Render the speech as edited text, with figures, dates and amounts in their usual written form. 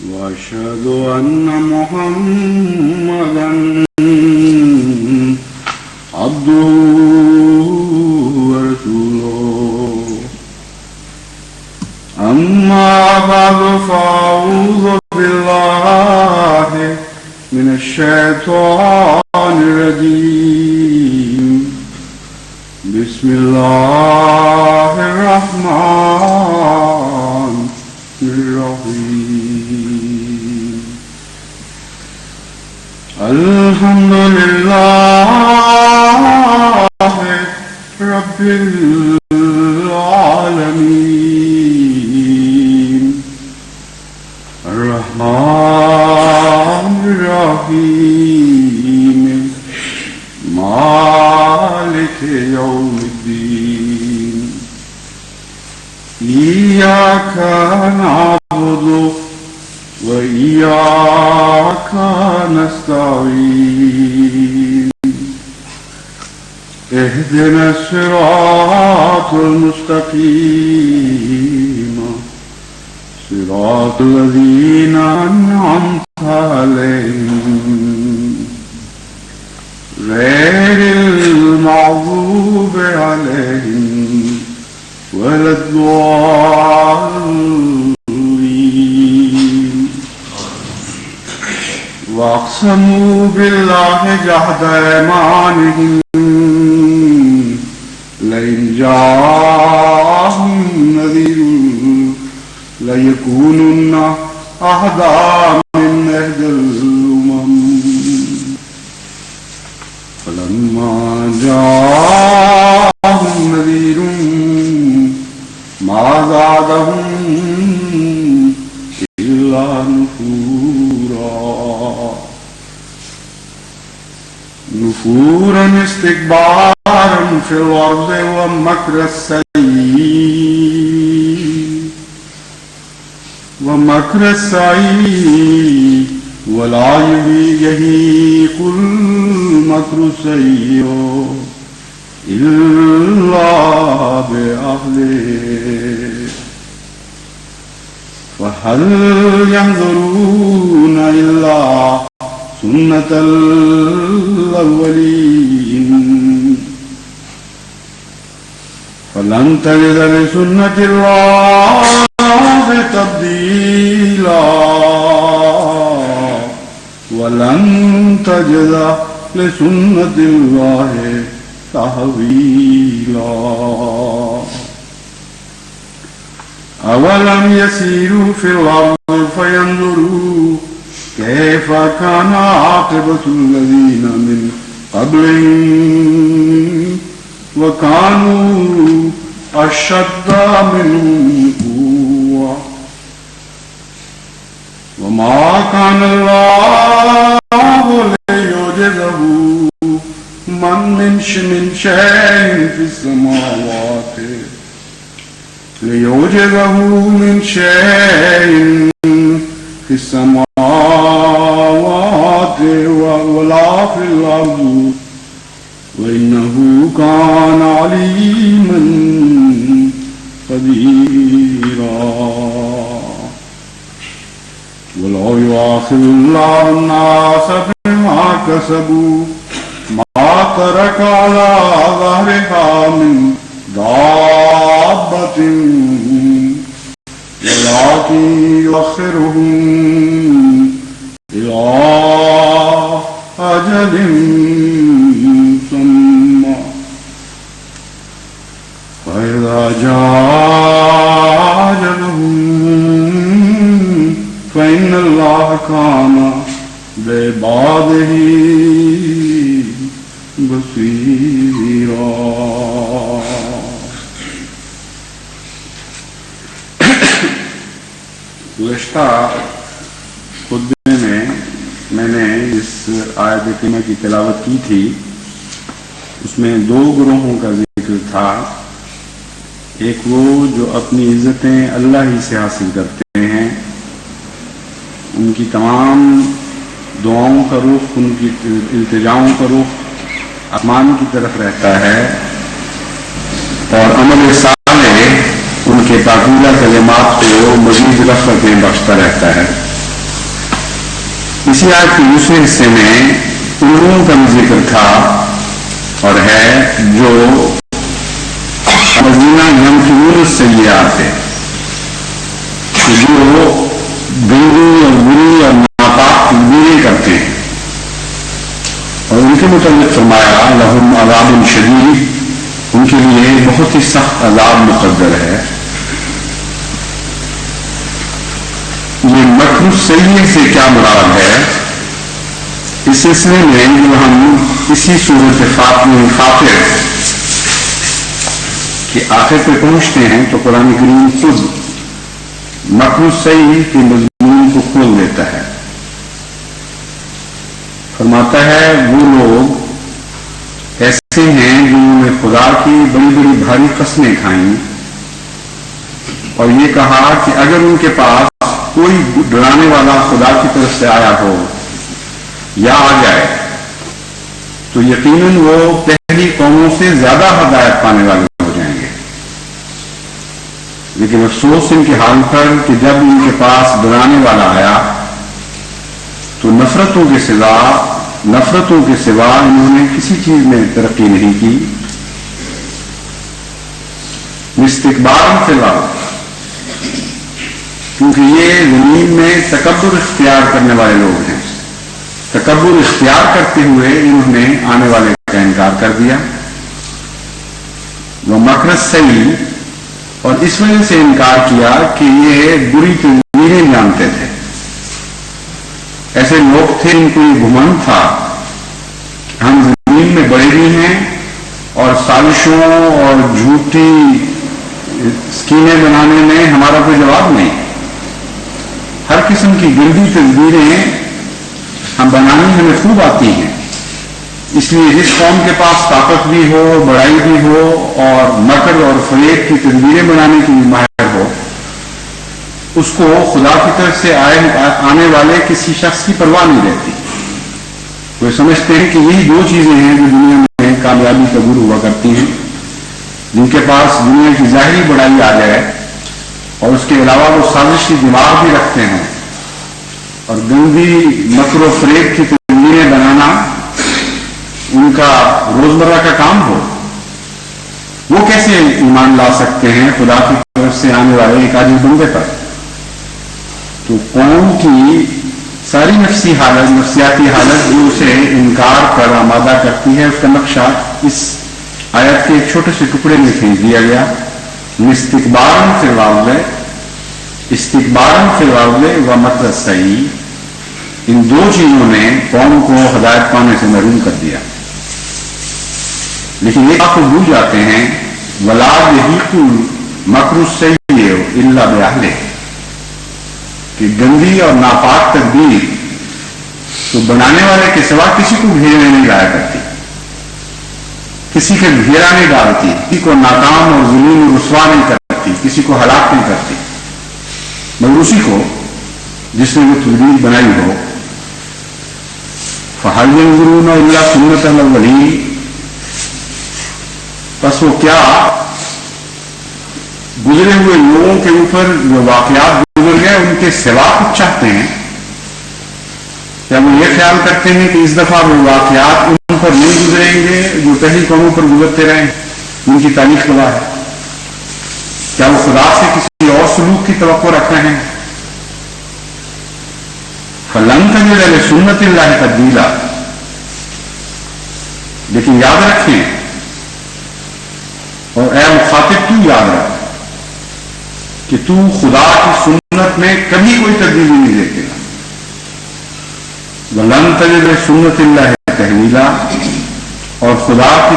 وأشهد أن محمدا عبده ورسوله أما بعد فأعوذ بالله من الشيطان الرجيم بسم الله الرحمن الرحيم الحمد لله رب العالمين الرحمن الرحيم مالك يوم الدين إياك نعبد وإياك نستعين اهدنا الصراط المستقيم صراط الذين أنعمت عليهم غير المغضوب عليهم ولا الضالين واقسموا بالله جهد أيمانهم لئن جاءهم نذير ليكونن أهدى من إحدى الأمم فلما جاءهم نذير ما زادهم إلا نفورا استكبارا في الأرض ومكر السيء ولا يحيق المكر السيء إلا بأهله فهل ينظرون إلا سنة الأولين فلن تجد لسنة الله تبديلا ولن تجد لسنة الله تحويلا أولم يسيروا في الأرض فينظروا كيف كان عاقبة الذين من قبلهم وكانوا أشد منهم قوة وما كان الله ليعجزه من شيء في السماوات ليعجزه من شيء في السماوات ولا في الأرض وإنه كان عليما قديرا ولو يؤاخذ الله الناس بما كسبوا ما ترك على ظهرها من دابة ولكن يؤخرهم إلى أجل مسمى فإذا جاء أجلهم فإن الله كان بعباده بصيرا. گزشتہ خطبے میں میں نے اس آیت کریمہ کی تلاوت کی تھی، اس میں دو گروہوں کا ذکر تھا. ایک وہ جو اپنی عزتیں اللہ ہی سے حاصل کرتے ہیں، ان کی تمام دعاؤں کا رخ، ان کی التجاؤں کا رخ آسمان کی طرف رہتا ہے، اور عمل صالح ان کے پاکیزہ کلمات کو مزید رفعتیں بخشتا رہتا ہے. اسی آیت کے دوسرے حصے میں ان لوگوں کا بھی ذکر تھا اور ہے جو مدینہ یمکنون السیئات ہے، جو گندی اور بری اور ناپاک تدبیریں کرتے ہیں، اور ان کے متعلق فرمایا لہم عذاب شدید، ان کے لیے بہت ہی سخت عذاب مقدر ہے۔ یہ مکر السیئ سے کیا مراد ہے؟ اس سلسلے میں جو ہم اسی صورت فاطر کہ آخر پہ پہنچتے ہیں تو قرآن کریم خود مکر السیئ کے مضمون کو کھول دیتا ہے، فرماتا ہے وہ لوگ ایسے ہیں جنہوں نے خدا کی بڑی بڑی بھاری قسمیں کھائیں اور یہ کہا کہ اگر ان کے پاس کوئی ڈرانے والا خدا کی طرف سے آیا ہو یا آ جائے تو یقیناً وہ پہلی قوموں سے زیادہ ہدایت پانے والے ہو جائیں گے۔ لیکن افسوس ان کے حال پر کہ جب ان کے پاس ڈرانے والا آیا تو نفرتوں کے سوا انہوں نے کسی چیز میں ترقی نہیں کی۔ استکبار فی الارض، کیونکہ یہ زمین میں تکبر اختیار کرنے والے لوگ ہیں، تکبر اختیار کرتے ہوئے انہوں نے آنے والے کا انکار کر دیا۔ وہ مکر السیئ، اور اس وجہ سے انکار کیا کہ یہ بری تدبیریں جانتے تھے۔ ایسے لوگ تھے ان کو یہ گھمنڈ تھا ہم زمین میں بڑے بھی ہیں اور سازشوں اور جھوٹی اسکیمیں بنانے میں ہمارا کوئی جواب نہیں، ہر قسم کی گندی تدبیریں ہم بنانی ہمیں خوب آتی ہیں۔ اس لیے جس قوم کے پاس طاقت بھی ہو، بڑائی بھی ہو اور مکر اور فریب کی تدبیریں بنانے کی ماہر ہو، اس کو خدا کی طرف سے آنے والے کسی شخص کی پرواہ نہیں رہتی۔ وہ سمجھتے ہیں کہ یہی دو چیزیں ہیں جو دنیا میں کامیابی کا گرو ہوا کرتی ہیں، جن کے پاس دنیا کی ظاہری بڑائی آ جائے اور اس کے علاوہ وہ سازشی دماغ بھی رکھتے ہیں اور گندی مکر و فریب کی تدبیریں بنانا ان کا روزمرہ کا کام ہو، وہ کیسے ایمان لا سکتے ہیں خدا کی طرف سے آنے والے ایک عاجز بندے پر؟ تو قوم کی ساری نفسیاتی حالت جو اسے انکار پر آمادہ کرتی ہے، اس کا نقشہ اس آیت کے ایک چھوٹے سے ٹکڑے میں کھینچ دیا گیا۔ استکبارا فی الارض و مکر السیئ، ان دو چیزوں نے قوم کو ہدایت پانے سے محروم کر دیا۔ لیکن یہ آپ کو بھول جاتے ہیں وَلَا يَحِيقُ مَكْرُ السَّيِّئِ إِلَّا بِأَهْلِهِ، کہ گندی اور ناپاک تدبیر تو بنانے والے کے سوا کسی کو گھیرے نہیں لایا کرتی، کسی کا گھیرا نہیں ڈالتی، کسی کو ناکام اور ذلیل و رسوا نہیں کرتی، کسی کو ہلاک نہیں کرتی، مگر اسی کو جس نے وہ تدبیر بنائی ہو۔ فَهَلْ يَنظُرُونَ إِلَّا سُنَّتَ الْأَوَّلِينَ، بس وہ کیا گزرے ہوئے لوگوں کے اوپر جو واقعات گزر گئے ان کے سوا کچھ چاہتے ہیں؟ کیا وہ یہ خیال کرتے ہیں کہ اس دفعہ وہ واقعات ان پر نہیں گزریں گے جو پہلی قوموں پر گزرتے رہے؟ ان کی تاریخ گواہ ہے۔ کیا وہ خدا سے کسی اور سلوک کی توقع رکھ رہے ہیں؟ فَلَن تَجِدَ لِسُنَّتِ اللَّهِ تَبْدِيلًا، لیکن یاد رکھیں، اور اے مخاطب تو یاد رکھ کہ تو خدا کی سنت میں کبھی کوئی تبدیلی نہیں دیکھے گا۔ وَلَن تَجِدَ لِسُنَّتِ اللَّهِ تَحْوِيلًا، اور خدا کی